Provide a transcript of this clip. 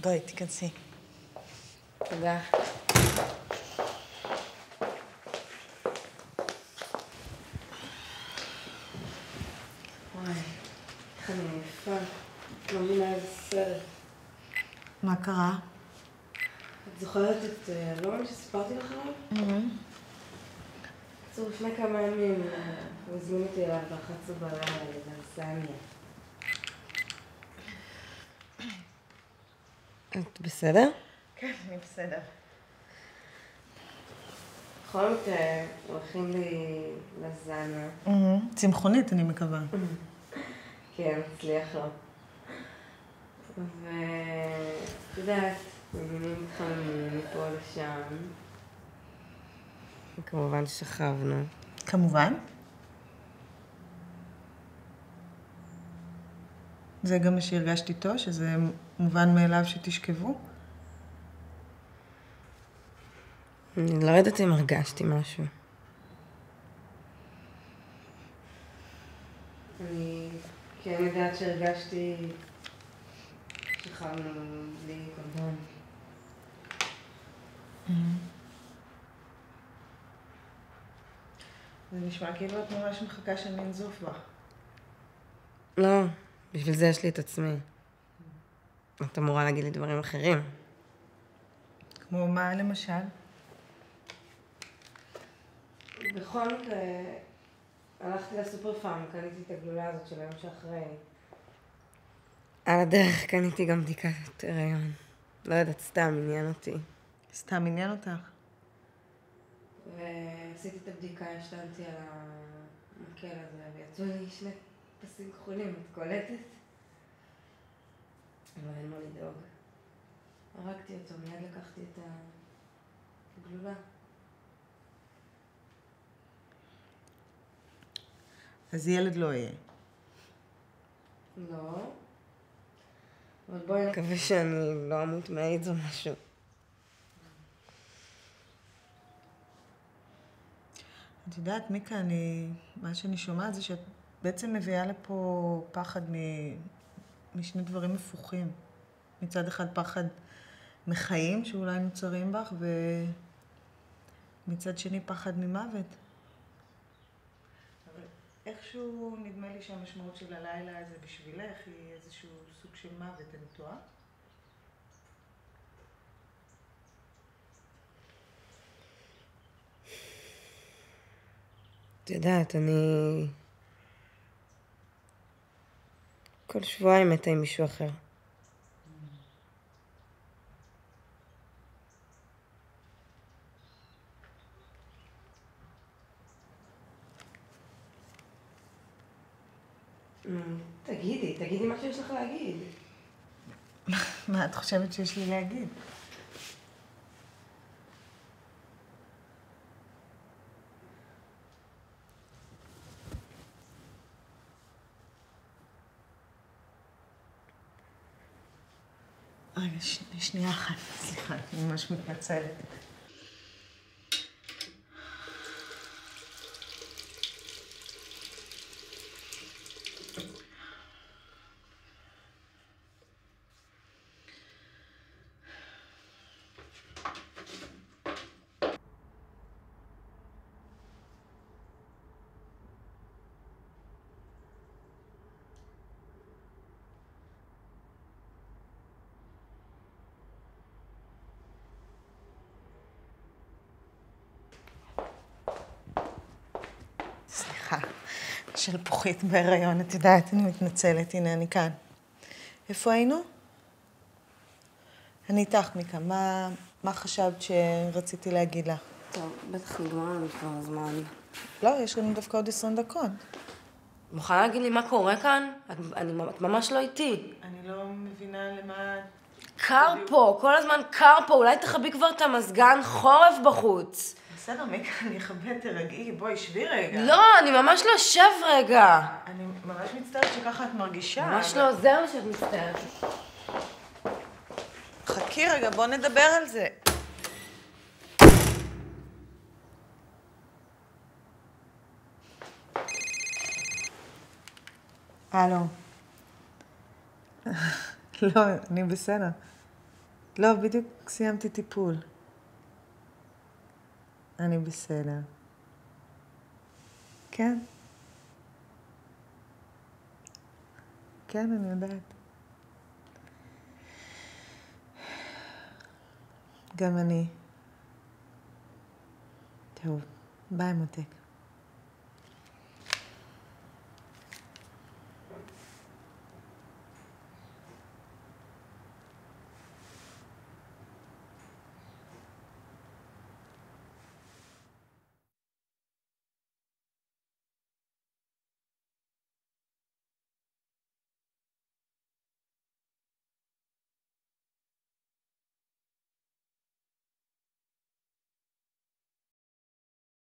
בואי, תיכנסי. תודה. וואי, איך אני עייפה. לא מבינה איזה סרט. מה קרה? את זוכרת את אלון שסיפרתי לך עליו? בקיצור, לפני כמה ימים הוא הזמין אותי אליו ב-11 בלילה לזניה. את בסדר? כן, אני בסדר. בכל מקרה, הולכים לי לזניה. צמחונית, אני מקווה. כן, הצליח לו. ואת יודעת, מבינים מתחממים מפה לשם. וכמובן שכבנו. כמובן. זה גם מה שהרגשת איתו, שזה מובן מאליו שתשכבו? אני לא יודעת אם הרגשתי משהו. אני כן יודעת שהרגשתי שכבנו בלי קונדום. זה נשמע כאילו את ממש מחכה שאני אנזוף בך. לא, בשביל זה יש לי את עצמי. את אמורה להגיד לי דברים אחרים. כמו מה למשל? בכל מקרה, הלכתי לסופר פארם, קניתי את הגלולה הזאת של היום שאחרי. על הדרך קניתי גם בדיקת הריון. לא יודעת, סתם עניין אותי. סתם עניין אותך. ועשיתי את הבדיקה, השתנתי על המקל הזה, ויצאו לי שני פסים כחולים, את קולטת? אבל אין מה לדאוג. הרגתי אותו, מיד לקחתי את הגלולה. אז ילד לא יהיה. לא. אבל בואי נקווה שאני לא אמות מאיידס או משהו. את יודעת, מיקה, מה שאני שומעת זה שאת בעצם מביאה לפה פחד משני דברים הפוכים. מצד אחד פחד מחיים שאולי נוצרים בך, ומצד שני פחד ממוות. אבל איכשהו נדמה לי שהמשמעות של הלילה הזה בשבילך היא איזשהו סוג של מוות, אני טועה? את יודעת, אני כל שבועיים מתה עם מישהו אחר. תגידי מה שיש לך להגיד. מה את חושבת שיש לי להגיד? רגע, שנייה אחת, סליחה, אני ממש מתנצלת. סליחה, שלפוחית בהיריון, את יודעת, אני מתנצלת, הנה אני כאן. איפה היינו? אני איתך, מיקה, מה חשבת שרציתי להגיד לך? טוב, בטח נגמר לנו כבר זמן. לא, יש לנו דווקא עוד 20 דקות. מוכנה להגיד לי מה קורה כאן? את ממש לא איתי. אני לא מבינה למה... קר פה, כל הזמן קר פה, אולי תחבי כבר את המזגן, חורף בחוץ. בסדר, מיקה, אני אכבד, תרגעי, בואי, שבי רגע. לא, אני ממש לא אשב רגע. אני ממש מצטערת שככה את מרגישה. ממש לא עוזר לי שאת מצטערת. חכי רגע, בוא נדבר על זה. הלו. לא, אני בסדר. לא, בדיוק סיימתי טיפול. אני בסדר. כן. כן, אני יודעת. גם אני. טוב, ביי מותק.